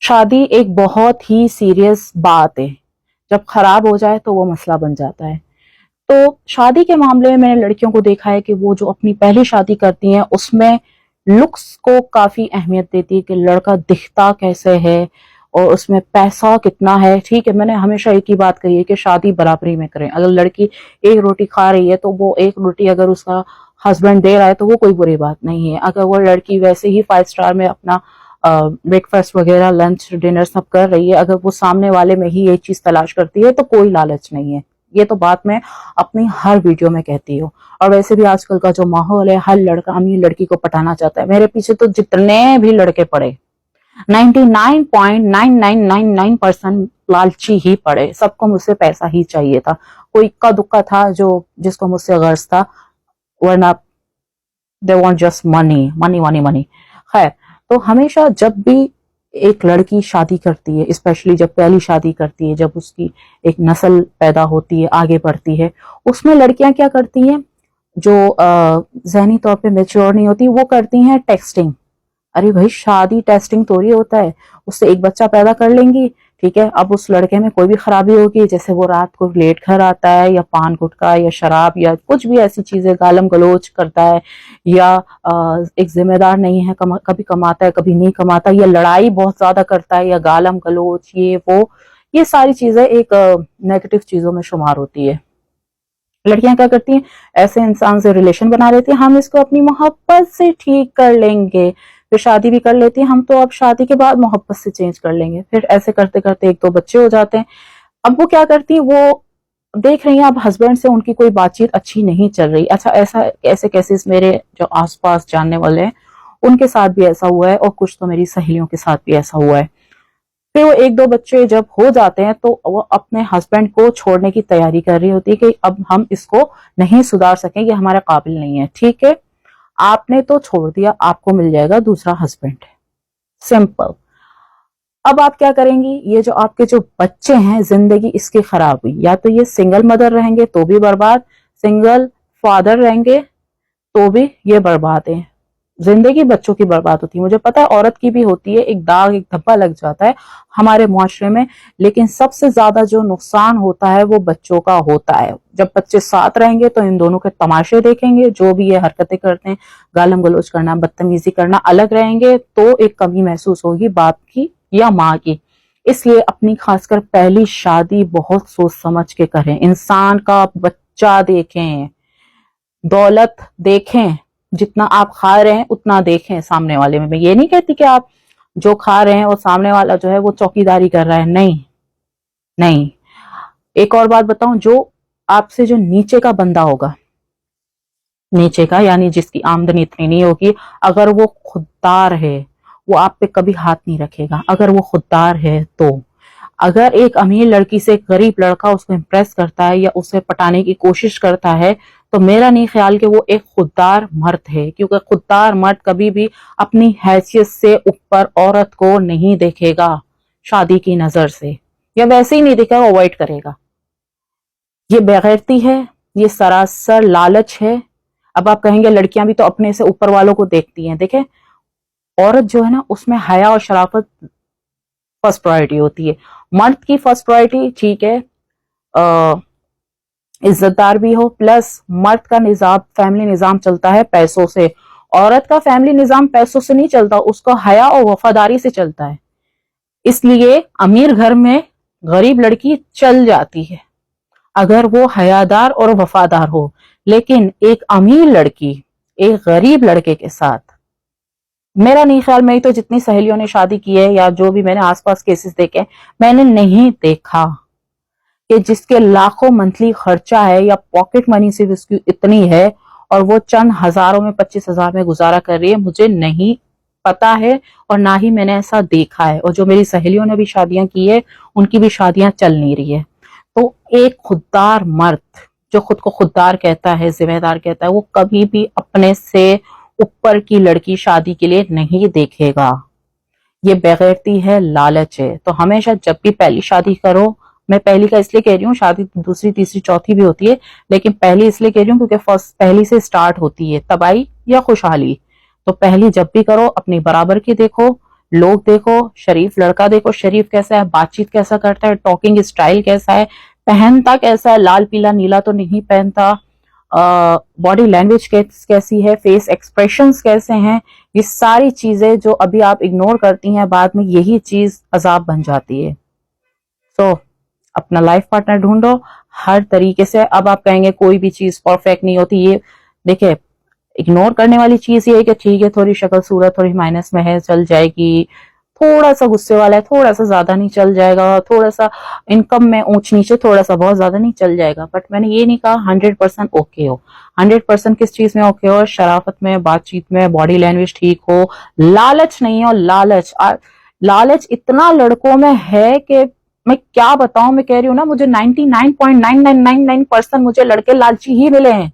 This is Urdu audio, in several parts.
شادی ایک بہت ہی سیریس بات ہے، جب خراب ہو جائے تو وہ مسئلہ بن جاتا ہے۔ تو شادی کے معاملے میں میں نے لڑکیوں کو دیکھا ہے کہ وہ جو اپنی پہلی شادی کرتی ہیں اس میں لکس کو کافی اہمیت دیتی ہے کہ لڑکا دکھتا کیسے ہے اور اس میں پیسہ کتنا ہے۔ ٹھیک ہے، میں نے ہمیشہ ایک ہی بات کہی ہے کہ شادی برابری میں کریں۔ اگر لڑکی ایک روٹی کھا رہی ہے تو وہ ایک روٹی اگر اس کا ہسبینڈ دے رہا ہے تو وہ کوئی بری بات نہیں ہے۔ اگر وہ لڑکی ویسے ہی 5 اسٹار میں اپنا بریک فاسٹ وغیرہ لنچ ڈنر سب کر رہی ہے، اگر وہ سامنے والے میں ہی یہ چیز تلاش کرتی ہے تو کوئی لالچ نہیں ہے۔ یہ تو بات میں اپنی ہر ویڈیو میں کہتی ہوں۔ اور ویسے بھی آج کل کا جو ماحول ہے، ہر لڑکا امیر لڑکی کو پٹانا چاہتا ہے۔ میرے پیچھے تو جتنے بھی لڑکے پڑے 99.9999% لالچی ہی پڑے، سب کو مجھ سے پیسہ ہی چاہیے تھا۔ کوئی اکا دکا تھا جس کو مجھ سے غرض تھا، ورنہ they want just money money money money۔ خیر، تو ہمیشہ جب بھی ایک لڑکی شادی کرتی ہے، اسپیشلی جب پہلی شادی کرتی ہے، جب اس کی ایک نسل پیدا ہوتی ہے، آگے بڑھتی ہے، اس میں لڑکیاں کیا کرتی ہیں جو ذہنی طور پہ میچور نہیں ہوتی، وہ کرتی ہیں ٹیکسٹنگ۔ ارے بھائی، شادی ٹیسٹنگ تھوڑی ہوتا ہے، اس سے ایک بچہ پیدا کر لیں گی، ٹھیک ہے۔ اب اس لڑکے میں کوئی بھی خرابی ہوگی، جیسے وہ رات کو لیٹ گھر آتا ہے یا پان گٹکا یا شراب یا کچھ بھی ایسی چیزیں گالم گلوچ کرتا ہے، یا ایک ذمہ دار نہیں ہے، کبھی کماتا ہے کبھی نہیں کماتا، یا لڑائی بہت زیادہ کرتا ہے، یا گالم گلوچ یہ ساری چیزیں ایک نیگیٹو چیزوں میں شمار ہوتی ہے۔ لڑکیاں کیا کرتی ہیں، ایسے انسان سے ریلیشن بنا لیتی ہیں، ہم اس کو اپنی محبت سے ٹھیک کر لیں گے، پھر شادی بھی کر لیتی ہیں، ہم تو اب شادی کے بعد محبت سے چینج کر لیں گے، پھر ایسے کرتے کرتے 1-2 بچے ہو جاتے ہیں۔ اب وہ کیا کرتی ہیں، وہ دیکھ رہی ہیں اب ہسبینڈ سے ان کی کوئی بات چیت اچھی نہیں چل رہی۔ اچھا، ایسے کیسز میرے جو آس پاس جاننے والے ہیں ان کے ساتھ بھی ایسا ہوا ہے، اور کچھ تو میری سہیلیوں کے ساتھ بھی ایسا ہوا ہے۔ پھر وہ 1-2 بچے جب ہو جاتے ہیں تو وہ اپنے ہسبینڈ کو چھوڑنے کی تیاری کر رہی ہوتی ہے کہ اب ہم اس کو نہیں سدھار سکیں، یہ ہمارے قابل نہیں ہے۔ ٹھیک ہے، آپ نے تو چھوڑ دیا، آپ کو مل جائے گا دوسرا ہسبینڈ، سمپل۔ اب آپ کیا کریں گی، یہ جو آپ کے جو بچے ہیں، زندگی اس کی خراب ہوئی۔ یا تو یہ سنگل مدر رہیں گے تو بھی برباد، سنگل فادر رہیں گے تو بھی یہ برباد ہے۔ زندگی بچوں کی برباد ہوتی ہے۔ مجھے پتا ہے عورت کی بھی ہوتی ہے، ایک داغ ایک دھبا لگ جاتا ہے ہمارے معاشرے میں، لیکن سب سے زیادہ جو نقصان ہوتا ہے وہ بچوں کا ہوتا ہے۔ جب بچے ساتھ رہیں گے تو ان دونوں کے تماشے دیکھیں گے، جو بھی یہ حرکتیں کرتے ہیں، گالم گلوچ کرنا، بدتمیزی کرنا، الگ رہیں گے تو ایک کمی محسوس ہوگی باپ کی یا ماں کی۔ اس لیے اپنی خاص کر پہلی شادی بہت سوچ سمجھ کے کریں۔ انسان کا بچہ دیکھیں، دولت دیکھیں، جتنا آپ کھا رہے ہیں اتنا دیکھیں سامنے والے میں۔ میں یہ نہیں کہتی کہ آپ جو کھا رہے ہیں اور سامنے والا جو ہے وہ چوکیداری کر رہا ہے، نہیں۔ ایک اور بات بتاؤں، جو آپ سے جو نیچے کا بندہ ہوگا، نیچے کا یعنی جس کی آمدنی اتنی نہیں ہوگی، اگر وہ خوددار ہے وہ آپ پہ کبھی ہاتھ نہیں رکھے گا۔ اگر وہ خوددار ہے تو اگر ایک امیر لڑکی سے ایک غریب لڑکا اس کو امپریس کرتا ہے یا اسے پٹانے کی کوشش کرتا ہے تو میرا نہیں خیال کہ وہ ایک خوددار مرد ہے، کیونکہ خوددار مرد کبھی بھی اپنی حیثیت سے اوپر عورت کو نہیں دیکھے گا شادی کی نظر سے، یا ویسے ہی نہیں دیکھے گا، اوائڈ کرے گا۔ یہ بےغیرتی ہے، یہ سراسر لالچ ہے۔ اب آپ کہیں گے لڑکیاں بھی تو اپنے سے اوپر والوں کو دیکھتی ہیں۔ دیکھیں، عورت جو ہے نا اس میں حیا اور شرافت فرسٹ پرائرٹی ہوتی ہے۔ مرد کی فرسٹ پرائرٹی ٹھیک ہے عزت دار بھی ہو، پلس مرد کا نظام فیملی نظام چلتا ہے پیسوں سے، عورت کا فیملی نظام پیسوں سے نہیں چلتا، اس کا حیا اور وفاداری سے چلتا ہے۔ اس لیے امیر گھر میں غریب لڑکی چل جاتی ہے اگر وہ حیادار اور وفادار ہو، لیکن ایک امیر لڑکی ایک غریب لڑکے کے ساتھ، میرا نہیں خیال، میری تو جتنی سہیلیوں نے شادی کی ہے یا جو بھی میں نے آس پاس کیسز دیکھے، میں نے نہیں دیکھا کہ جس کے لاکھوں منتھلی خرچہ ہے یا پاکٹ منی صرف اس کی اتنی ہے اور وہ چند ہزاروں میں 25,000 میں گزارا کر رہی ہے۔ مجھے نہیں پتا ہے اور نہ ہی میں نے ایسا دیکھا ہے، اور جو میری سہیلیوں نے بھی شادیاں کی ہے ان کی بھی شادیاں چل نہیں رہی ہے۔ تو ایک خوددار مرد جو خود کو خوددار کہتا ہے، ذمہ دار کہتا ہے، وہ کبھی بھی اپنے سے اوپر کی لڑکی شادی کے لیے نہیں دیکھے گا۔ یہ بےغیرتی ہے، لالچ ہے۔ تو ہمیشہ جب بھی پہلی شادی کرو، میں پہلی کا اس لیے کہہ رہی ہوں، شادی دوسری تیسری چوتھی بھی ہوتی ہے، لیکن پہلی اس لیے کہہ رہی ہوں کیونکہ پہلی سے سٹارٹ ہوتی ہے تباہی یا خوشحالی۔ تو پہلی جب بھی کرو اپنی برابر کی دیکھو، لوگ دیکھو، شریف لڑکا دیکھو شریف کیسا ہے، بات چیت کیسا کرتا ہے، ٹاکنگ اسٹائل کیسا ہے، پہنتا کیسا ہے، لال پیلا نیلا تو نہیں پہنتا، باڈی لینگویج کیسی ہے، فیس ایکسپریشنز کیسے ہیں، یہ ساری چیزیں جو ابھی آپ اگنور کرتی ہیں بعد میں یہی چیز عذاب بن جاتی ہے. سو اپنا لائف پارٹنر ڈھونڈو ہر طریقے سے. اب آپ کہیں گے کوئی بھی چیز پرفیکٹ نہیں ہوتی، یہ دیکھیں اگنور کرنے والی چیز یہ ہے کہ ٹھیک ہے تھوڑی شکل صورت تھوڑی مائنس میں ہے چل جائے گی، تھوڑا سا غصے والا ہے تھوڑا سا زیادہ نہیں چل جائے گا، تھوڑا سا انکم میں اونچ نیچے تھوڑا سا بہت زیادہ نہیں چل جائے گا. بٹ میں نے یہ نہیں کہا 100% اوکے ہو. 100% کس چیز میں اوکے ہو؟ شرافت میں، بات چیت میں، باڈی لینگویج ٹھیک ہو، لالچ نہیں ہو. لالچ اتنا لڑکوں میں ہے کہ میں کیا بتاؤں. میں کہہ رہی ہوں نا مجھے 99.9999% مجھے لڑکے لالچی ہی ملے ہیں.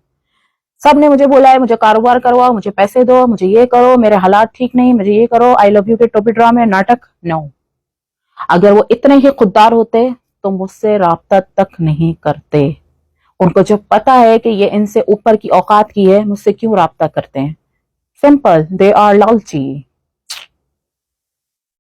سب نے مجھے بولا ہے مجھے کاروبار کرواؤ، مجھے پیسے دو، مجھے یہ کرو، میرے حالات ٹھیک نہیں، مجھے یہ کرو، آئی لو یو کے ٹوپی ڈرامے ناٹک. نو، اگر وہ اتنے ہی خوددار ہوتے تو مجھ سے رابطہ تک نہیں کرتے. ان کو جب پتا ہے کہ یہ ان سے اوپر کی اوقات کی ہے مجھ سے کیوں رابطہ کرتے ہیں. Simple, they are لالچی.